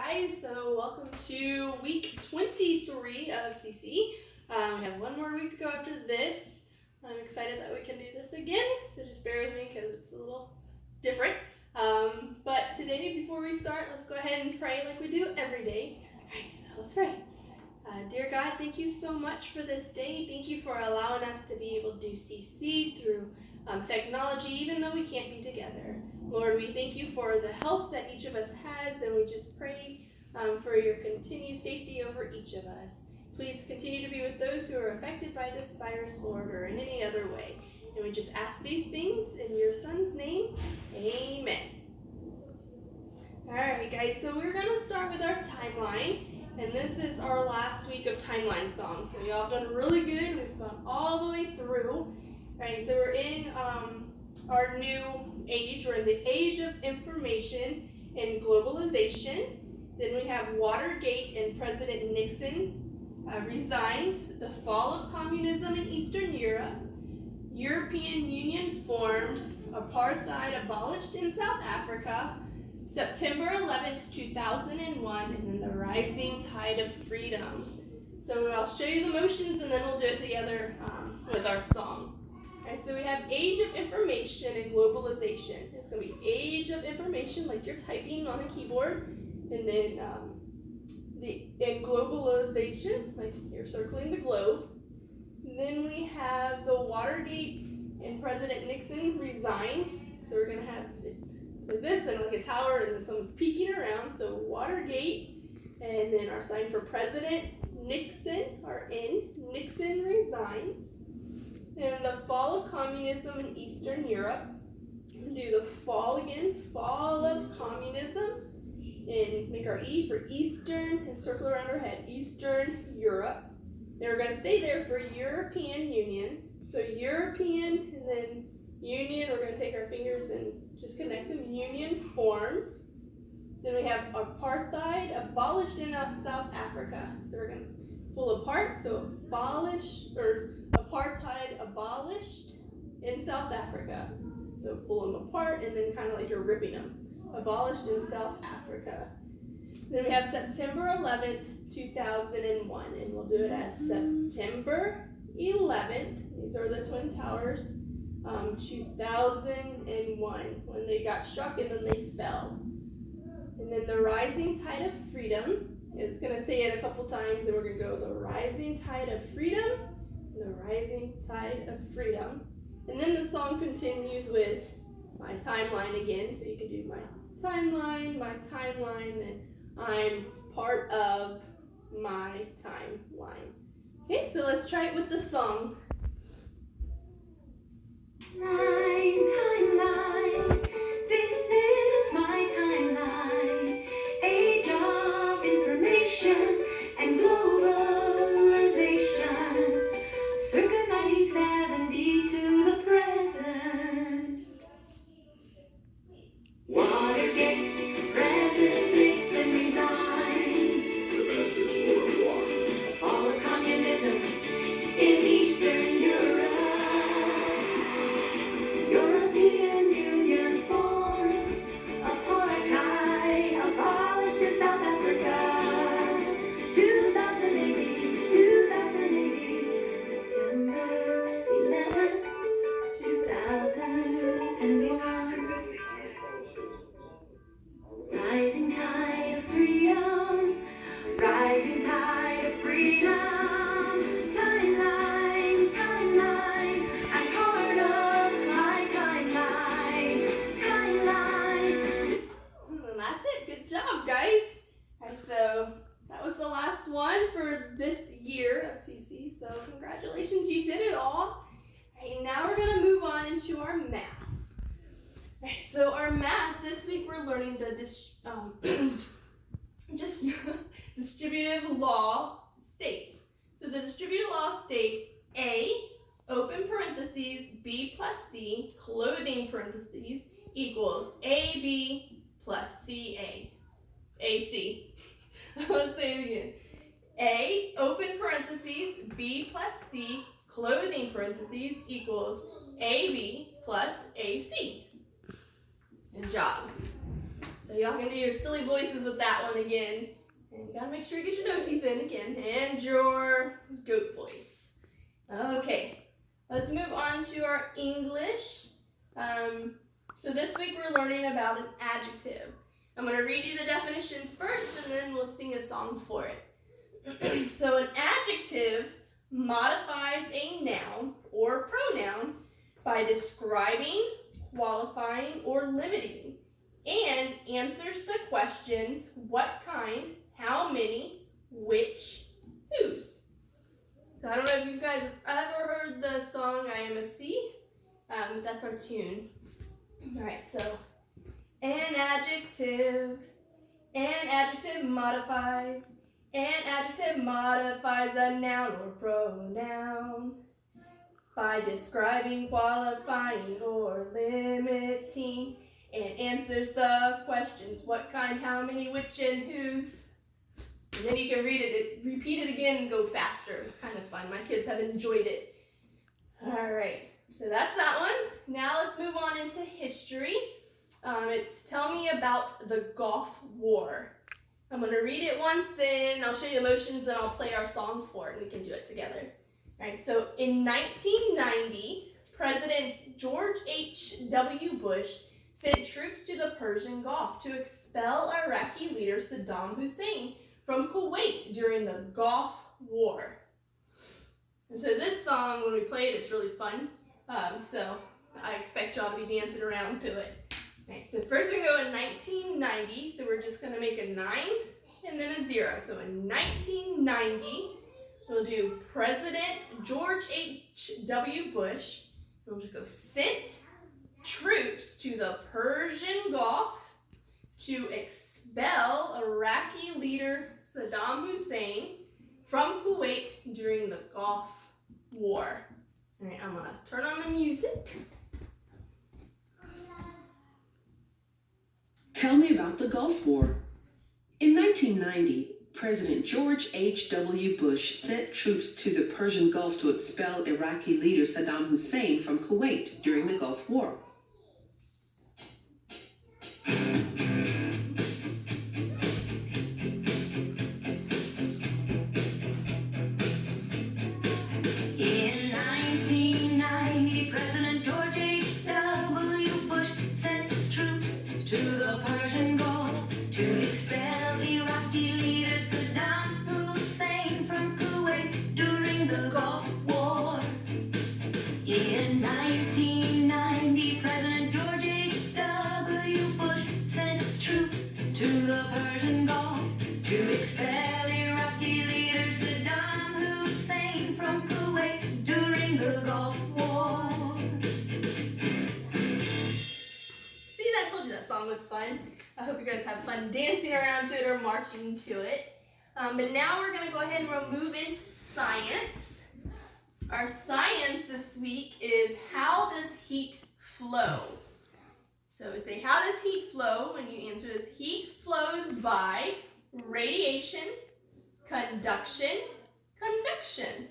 guys, so welcome to week 23 of CC. We have one more week to go after this. I'm excited that we can do this again, so just bear with me because it's a little different. But today, before we start, let's go ahead and pray like we do every day. Alright, so let's pray. Dear God, thank you so much for this day. Thank you for allowing us to be able to do CC through technology, even though we can't be together. Lord, we thank you for the health that each of us has, and we just pray for your continued safety over each of us. Please continue to be with those who are affected by this virus, Lord, or in any other way. And we just ask these things in your Son's name. Amen. All right, guys, so we're going to start with our timeline. And this is our last week of timeline songs. So y'all have done really good. We've gone all the way through. All right, so we're in our new age. We're in the age of information and globalization. Then we have Watergate and President Nixon resigns. The fall of communism in Eastern Europe. European Union formed. Apartheid abolished in South Africa. September 11th, 2001, and then the rising tide of freedom. So I'll show you the motions and then we'll do it together with our song. Okay, so we have age of information and globalization. It's going to be age of information, like you're typing on a keyboard, and then in globalization, like you're circling the globe. And then we have the Watergate and President Nixon resigns. So we're going to have like this and like a tower, and then someone's peeking around. So Watergate, and then our sign for President Nixon, our N, Nixon resigns. And the fall of communism in Eastern Europe. We'll do the fall again, fall of communism, and make our E for Eastern, and circle around our head, Eastern Europe. And we're going to stay there for European Union. So European, and then Union, we're going to take our fingers and just connect them. Union formed. Then we have apartheid abolished in South Africa. So we're going to pull apart. So abolish, or apartheid abolished in South Africa. So pull them apart and then kind of like you're ripping them. Abolished in South Africa. Then we have September 11th, 2001. And we'll do it as September 11th. These are the Twin Towers. 2001, when they got struck and then they fell. And then the rising tide of freedom. It's going to say it a couple times, and we're going to go the rising tide of freedom, the rising tide of freedom. And then the song continues with my timeline again, so you can do my timeline, then I'm part of my timeline. Okay, so let's try it with the song. My timeline, this is my timeline, age of information and globalization, circa 1970 to the present. Watergate, President Nixon resigns, the fall of communism in Eastern Europe. European Union formed, apartheid abolished in South Africa. 2018, September 11th, 2001. Rising tide of freedom, rising tide of freedom. Timeline, I'm part of my timeline. And that's it. Good job, guys. Alright, so that was the last one for this year of CC. So congratulations, you did it all. Alright, now we're going to move on into our math. Alright, so our math, this week we're learning the distributive law states. So the distributive law states A, open parentheses, B plus C, clothing parentheses, equals AB plus CA. AC. Let's say it again. A, open parentheses, B plus C, clothing parentheses, equals AB plus AC. Good job. So y'all can do your silly voices with that one again. And you gotta make sure you get your no teeth in again. And your goat voice. Okay, let's move on to our English. So this week we're learning about an adjective. I'm gonna read you the definition first and then we'll sing a song for it. So an adjective modifies a noun or pronoun by describing, qualifying, or limiting, and answers the questions what kind, how many, which, whose. So I don't know if you guys have ever heard the song I Am a Sea. That's our tune. Alright, so an adjective modifies a noun or pronoun by describing, qualifying, or limiting, and answers the questions what kind, how many, which, and whose. And then you can repeat it again and go faster. It's kind of fun. My kids have enjoyed it. All right, so that's that one. Now let's move on into history. It's tell me about the Gulf War. I'm going to read it once, then I'll show you the motions, and I'll play our song for it, and we can do it together. All right, so in 1990, President George H.W. Bush sent troops to the Persian Gulf to expel Iraqi leader Saddam Hussein from Kuwait during the Gulf War. And so this song, when we play it, it's really fun. So I expect y'all to be dancing around to it. Okay, so first we go in 1990, so we're just going to make a 9 and then a 0. So in 1990, we'll do President George H.W. Bush. We'll just go sent troops to the Persian Gulf to expel Iraqi leader Saddam Hussein from Kuwait during the Gulf War. All right, I'm going to turn on the music. Tell me about the Gulf War. In 1990, President George H.W. Bush sent troops to the Persian Gulf to expel Iraqi leader Saddam Hussein from Kuwait during the Gulf War. Was fun. I hope you guys have fun dancing around to it or marching to it. But now we're going to go ahead and we'll move into science. Our science this week is how does heat flow? So we say how does heat flow? And you answer is heat flows by radiation, conduction, convection.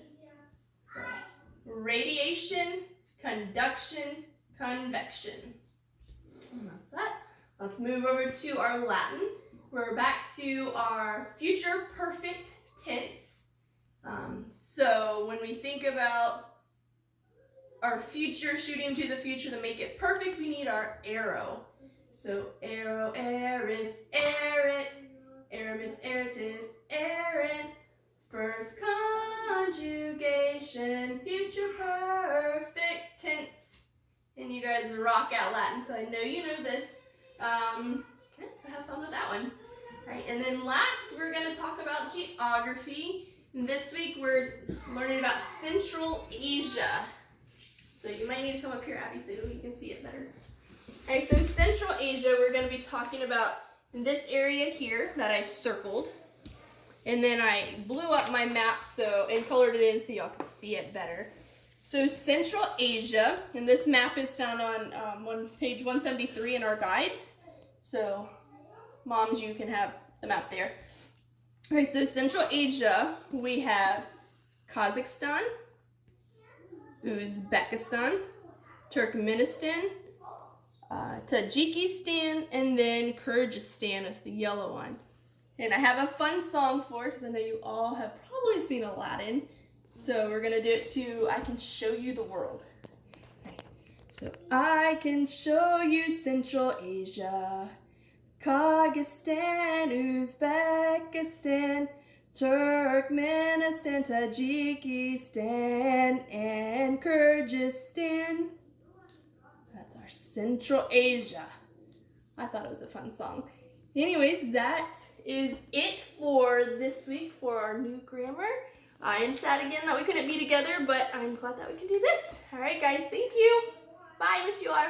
Radiation, conduction, convection. And that's that. Let's move over to our Latin. We're back to our future perfect tense. So when we think about our future, shooting to the future to make it perfect, we need our arrow. So arrow, eris, erit, aramis, eritis, errant. First conjugation, future perfect tense. And you guys rock out Latin, so I know you know this. So have fun with that one. All right, and then last, we're going to talk about geography. And this week, we're learning about Central Asia. So you might need to come up here, Abby, so you can see it better. All right, so Central Asia, we're going to be talking about this area here that I've circled. And then I blew up my map and colored it in so y'all can see it better. So Central Asia, and this map is found on page 173 in our guides. So moms, you can have the map there. All right, so Central Asia, we have Kazakhstan, Uzbekistan, Turkmenistan, Tajikistan, and then Kyrgyzstan is the yellow one. And I have a fun song for it because I know you all have probably seen Aladdin. So we're gonna do it to I Can Show You the World. Right. So I can show you Central Asia, Kyrgyzstan, Uzbekistan, Turkmenistan, Tajikistan, and Kyrgyzstan. That's our Central Asia. I thought it was a fun song. Anyways, that is it for this week for our new grammar. I am sad again that we couldn't be together, but I'm glad that we can do this. All right, guys, thank you. Bye, miss you all.